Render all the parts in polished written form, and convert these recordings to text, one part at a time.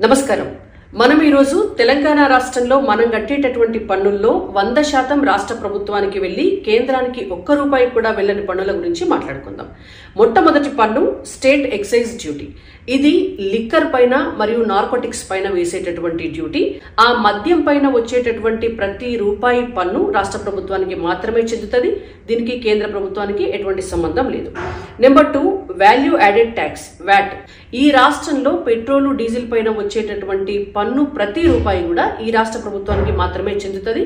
నమస్కారం. మనం ఈ రోజు తెలంగాణ రాష్ట్రంలో మనం కట్టేటటువంటి పన్నుల్లో 100% రాష్ట్ర ప్రభుత్వానికి వెళ్లి కేంద్రానికి ₹1 కూడా వెళ్ళని పన్నుల గురించి మాట్లాడుకుందాం. మొట్టమొదటి పన్ను స్టేట్ ఎక్సైజ్ డ్యూటీ. ఇది లిక్కర్ పైన మరియు నార్కోటిక్స్ పైన వేసేటటువంటి డ్యూటీ. ఆ మద్యం పైన వచ్చేటటువంటి ప్రతి రూపాయి పన్ను రాష్ట్ర ప్రభుత్వానికి మాత్రమే చెందుతుంది. దీనికి కేంద్ర ప్రభుత్వానికి ఎటువంటి సంబంధం లేదు. Number 2 value added tax VAT. ఈ రాష్ట్రంలో పెట్రోల్ డీజిల్ పైన వచ్చేటటువంటి పన్ను ప్రతి రూపాయి కూడా ఈ రాష్ట్ర ప్రభుత్వానికి మాత్రమే చెందుతుంది.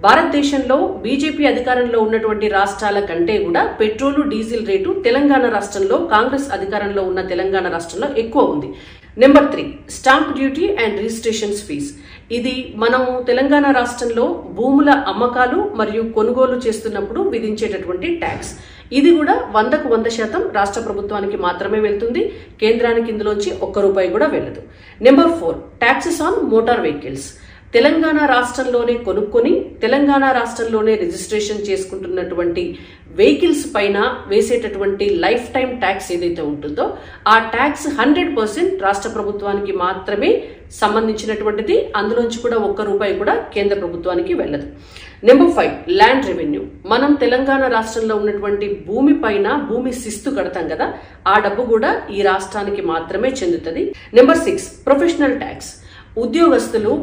భారతదేశంలో బీజేపీ అధికారంలో ఉన్నటువంటి రాష్ట్రాల కంటే కూడా పెట్రోల్ డీజిల్ రేటు తెలంగాణ రాష్ట్రంలో కాంగ్రెస్ అధికారంలో ఉన్న తెలంగాణ రాష్ట్రంలో ఎక్కువ ఉంది. Number 3 stamp duty and registrations fees. ఇది మనం తెలంగాణ రాష్ట్రంలో భూముల అమ్మకాలు మరియు కొనుగోలు చేస్తున్నప్పుడు విధించేటటువంటి ట్యాక్స్. ఇది కూడా 100% రాష్ట్ర ప్రభుత్వానికి మాత్రమే వెళ్తుంది. కేంద్రానికి ఇందులోంచి ₹1 కూడా వెళ్ళదు. Number 4 taxes on motor vehicles. Telangana రాష్ట్రంలోనే కొనుక్కొని తెలంగాణ రాష్ట్రంలోనే రిజిస్ట్రేషన్ చేసుకుంటున్నటువంటి వెహికల్స్ పైన వేసేటటువంటి లైఫ్ టైం ట్యాక్స్ ఏదైతే ఉంటుందో ఆ ట్యాక్స్ 100% రాష్ట్ర ప్రభుత్వానికి మాత్రమే సంబంధించినటువంటిది. అందులోంచి కూడా ₹1 కూడా కేంద్ర ప్రభుత్వానికి వెళ్ళదు. Number 5 land revenue. మనం తెలంగాణ రాష్ట్రంలో ఉన్నటువంటి భూమి పైన భూమి శిస్తు కడతాం కదా, ఆ డబ్బు కూడా ఈ రాష్ట్రానికి మాత్రమే చెందుతుంది. Number 6 professional tax. ఉద్యోగస్తులు,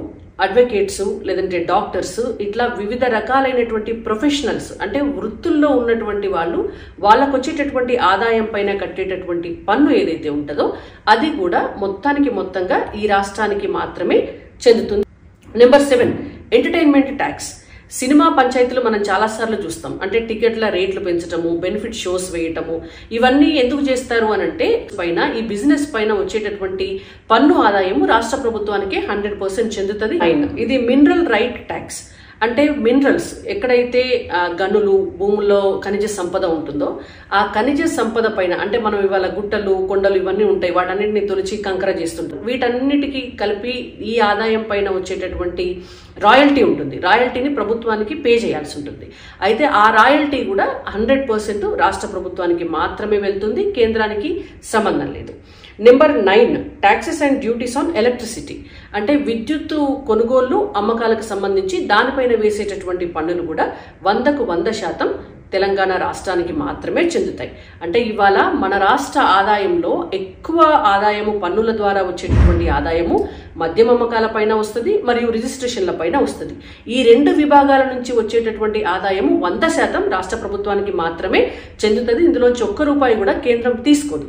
అడ్వకేట్స్, లేదంటే డాక్టర్స్, ఇట్లా వివిధ రకాలైనటువంటి ప్రొఫెషనల్స్ అంటే వృత్తుల్లో ఉన్నటువంటి వాళ్ళు వాళ్ళకు వచ్చేటటువంటి ఆదాయం పైన కట్టేటటువంటి పన్ను ఏదైతే ఉంటుందో అది కూడా మొత్తంగా ఈ రాష్ట్రానికి మాత్రమే చెందుతుంది. Number 7 entertainment tax. సినిమా పంచాయతీలు మనం చాలాసార్లు చూస్తాం. అంటే టికెట్ల రేట్లు పెంచటము, బెనిఫిట్ షోస్ వేయటము, ఇవన్నీ ఎందుకు చేస్తారు అనంటే పైన ఈ బిజినెస్ పైన వచ్చేటటువంటి పన్ను ఆదాయం రాష్ట్ర ప్రభుత్వానికి 100% చెందుతుంది. ఇది మినరల్ రైట్ ట్యాక్స్. అంటే మినరల్స్ ఎక్కడైతే గనులు, భూముల్లో ఖనిజ సంపద ఉంటుందో ఆ ఖనిజ సంపద పైన అంటే మనం ఇవాళ గుట్టలు, కొండలు ఇవన్నీ ఉంటాయి, వాటన్నిటిని తొలిచి కంకర చేస్తుంటాం. వీటన్నిటికీ కలిపి ఈ ఆదాయం పైన వచ్చేటటువంటి రాయల్టీ ఉంటుంది. రాయల్టీని ప్రభుత్వానికి పే చేయాల్సి ఉంటుంది. అయితే ఆ రాయల్టీ కూడా 100% రాష్ట్ర ప్రభుత్వానికి మాత్రమే వెళ్తుంది, కేంద్రానికి సంబంధం లేదు. Number 9 taxes and duties on electricity. అంటే విద్యుత్ కొనుగోళ్లు, అమ్మకాలకు సంబంధించి దానిపైన వేసేటటువంటి పన్నులు కూడా 100% తెలంగాణ రాష్ట్రానికి మాత్రమే చెందుతాయి. అంటే ఇవాళ మన రాష్ట్ర ఆదాయంలో ఎక్కువ ఆదాయము పన్నుల ద్వారా వచ్చేటటువంటి ఆదాయము మద్యం అమ్మకాల పైన వస్తుంది మరియు రిజిస్ట్రేషన్ల పైన వస్తుంది. ఈ 2 విభాగాల నుంచి వచ్చేటటువంటి ఆదాయము 100% రాష్ట్ర ప్రభుత్వానికి మాత్రమే చెందుతుంది. ఇందులోంచి ₹1 కూడా కేంద్రం తీసుకోదు.